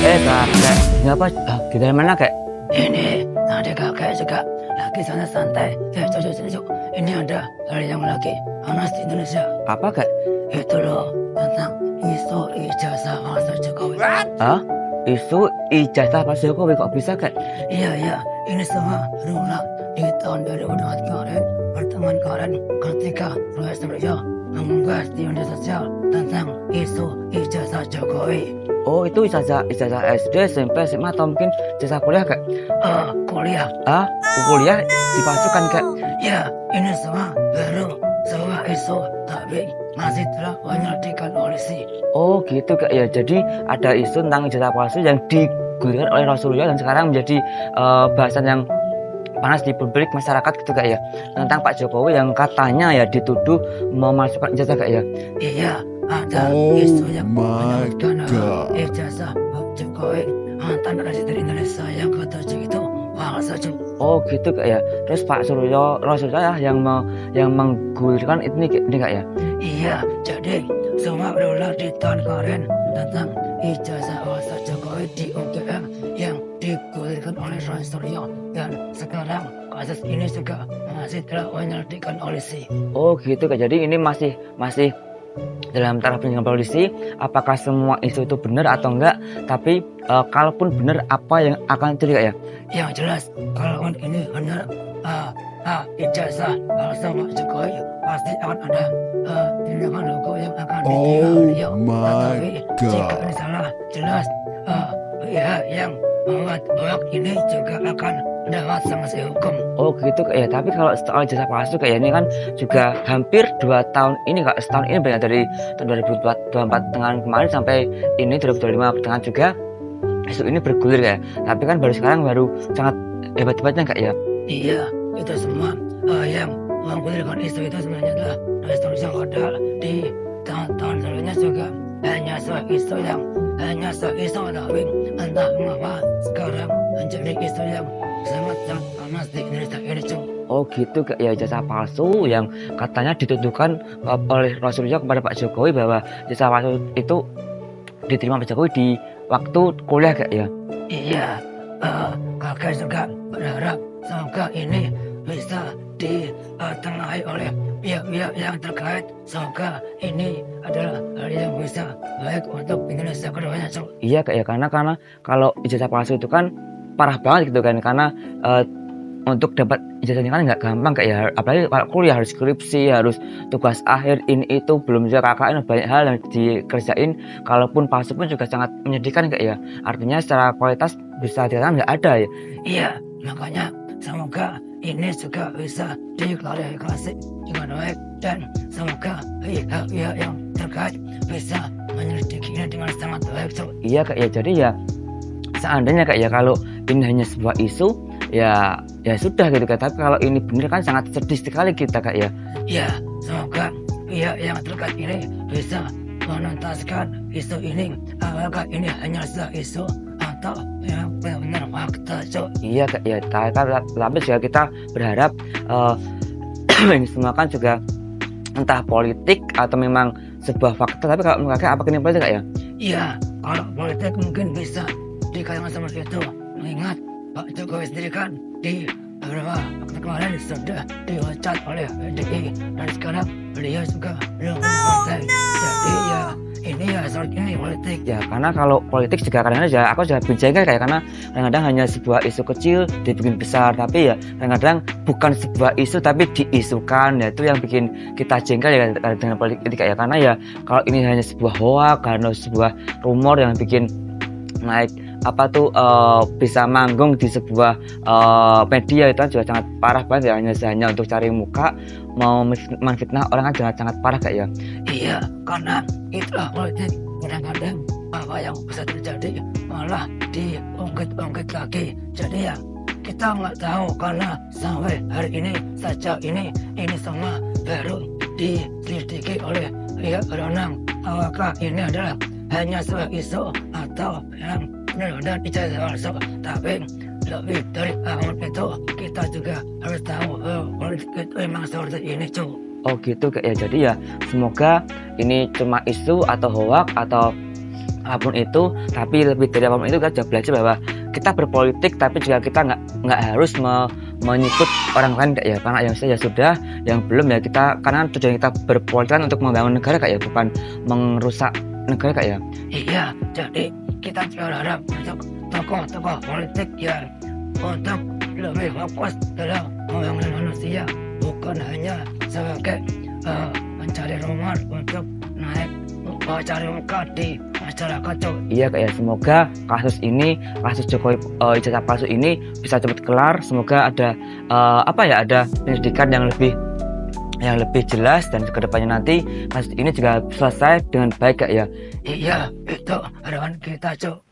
Kakek, ngapa? Di dalam mana kek? Ini tadi kakek juga lagi sana santai. Cocok. Ini ada hal yang lagi panas di Indonesia. Apa kek? Itu loh tentang isu ijazah Pak Jokowi. Hah? Isu ijazah Pak Jokowi kok bisa kek? Iya. Ini semua berulang di tahun 2024 kemarin. Pertemuan kemarin ketika Profesor Suryo mengunggah di media sosial tentang isu ijazah Jokowi. Oh itu ijazah SD, SMP, SMA atau mungkin ijazah kuliah kek? Kuliah. Kuliah dipasukan kek? Ya, ini semua baru sebuah isu, tapi masih telah penyelidikan polisi. Oh gitu kek ya. Jadi ada isu tentang ijazah palsu yang digulirkan oleh Rasulullah dan sekarang menjadi bahasan yang panas di publik masyarakat gitu kak ya, tentang Pak Jokowi yang katanya ya dituduh memalsukan ijazah kak ya. Iya, ada isu yang menyebutkan ijazah Pak Jokowi mantan presiden Indonesia yang ke-7 itu palsu. Oh gitu kak ya. Terus Pak Rasulullah yang menggulirkan ini kak ya. Iya, jadi semua berulang di tahun kemarin tentang ijazah Pak Jokowi di UGM yang digulirkan oleh Rasulullah, dan sekarang kasus ini juga masih telah penyelidikan polisi. Oh gitu kak. Jadi ini masih dalam taraf penyelidikan polisi. Apakah semua isu itu benar atau enggak? Tapi kalaupun benar, apa yang akan terjadi kak ya? Yang jelas kalau ini benar ijazah palsu Pak Jokowi, pasti akan ada tindakan hukum yang akan diterima beliau. Tetapi jika ini salah, jelas pihak yang membuat hoax ini juga akan mendapat sanksi hukum. Oh gitu kak ya. Tapi kalau soal ijazah palsu kak ya, ini kan juga hampir 2 tahun ini kak. Setahun ini banyak dari tahun 2024 tengah kemarin sampai ini 2025 tengah juga isu ini bergulir kak ya. Tapi kan baru sangat hebat-hebatnya kak ya. Iya, itu semua yang menggulirkan isu itu sebenarnya adalah Rasulullah, padahal di tahun-tahun sebelumnya juga hanya isu tapi entah mengapa sekarang menjadi isu yang sangat panas di Indonesia ini. Oh gitu kak ya. Ijazah palsu yang katanya dituduhkan oleh Rasulullah kepada Pak Jokowi bahwa ijazah palsu itu diterima Pak Jokowi di waktu kuliah kak ya. Iya, kakek juga berharap semoga ini bisa ditengahi oleh pihak-pihak yang terkait. Semoga ini adalah hal yang bisa baik untuk Indonesia ke depannya. Iya kak ya, karena kalau ijazah palsu itu kan parah banget gitu kan, karena untuk dapat ijazah ini kan nggak gampang kak ya. Apalagi kalau kuliah harus skripsi, harus tugas akhir, ini itu belum juga KKN, banyak hal yang dikerjain. Kalaupun palsu pun juga sangat menyedihkan kak ya. Artinya secara kualitas bisa dikatakan nggak ada ya. Iya, makanya semoga ini juga bisa diklarifikasi dengan baik, dan semoga pihak-pihak yang terkait bisa menyelidiki ini dengan sangat baik. Iya kak ya. Jadi ya seandainya kak ya, kalau ini hanya sebuah isu ya sudah gitu kak. Tapi kalau ini benar kan sangat sedih sekali kita kak ya. Ya, semoga pihak yang terkait ini bisa menuntaskan isu ini. Apakah ini hanya sebuah isu atau yang benar-benar fakta? Iya kak ya. Tapi juga kita berharap ini semua kan juga entah politik atau memang sebuah fakta. Tapi kalau menurut kakek apakah ini politik kak ya? Iya, kalau politik mungkin bisa dikatakan seperti itu, mengingat Pak Jokowi sendiri kan di beberapa waktu kemarin sudah dipecat oleh PDI, dan sekarang beliau juga belum partai. Jadi ya ini ya soal ini politik. Ya karena kalau politik juga kadang-kadang aku juga jengkel kayak, karena kadang-kadang hanya sebuah isu kecil dibikin besar, tapi ya kadang-kadang bukan sebuah isu tapi diisukan. Ya itu yang bikin kita jengkel ya dengan politik ya. Karena ya kalau ini hanya sebuah hoax, karena sebuah rumor yang bikin naik bisa manggung di sebuah media, itu kan juga sangat parah banget ya. Hanya untuk cari muka, mau menfitnah orang kan sangat parah kak ya. Iya, karena itulah politik. Kadang-kadang apa yang bisa terjadi malah diungkit lagi. Jadi ya kita nggak tahu, karena sampai hari ini saja ini semua baru diselidiki oleh pihak berwenang. Apakah ini adalah hanya sebuah isu atau yang benar-benar ijazah palsu? Tapi lebih dari itu kita juga harus tahu politik itu memang seperti ini cuy. Oh gitu kak ya. Jadi ya semoga ini cuma isu atau hoax atau apapun itu, tapi lebih dari apapun itu kita juga belajar bahwa kita berpolitik tapi juga kita nggak harus menyikut orang lain Kak ya, karena yang sudah ya sudah, yang belum ya kita, karena tujuan kita berpolitik kan untuk membangun negara Kak ya, bukan merusak negara Kak ya. Iya, jadi kita berharap untuk tokoh-tokoh politik ya untuk lebih fokus dalam membangun manusia, bukan hanya sebagai mencari rumor untuk naik cari muka di masyarakat Cok. Iya Kak ya, semoga kasus Jokowi ijazah palsu ini bisa cepat kelar. Semoga ada ada penyelidikan yang lebih jelas, dan kedepannya nanti kasus ini juga selesai dengan baik Kak ya. Iya, itu harapan kita Cok.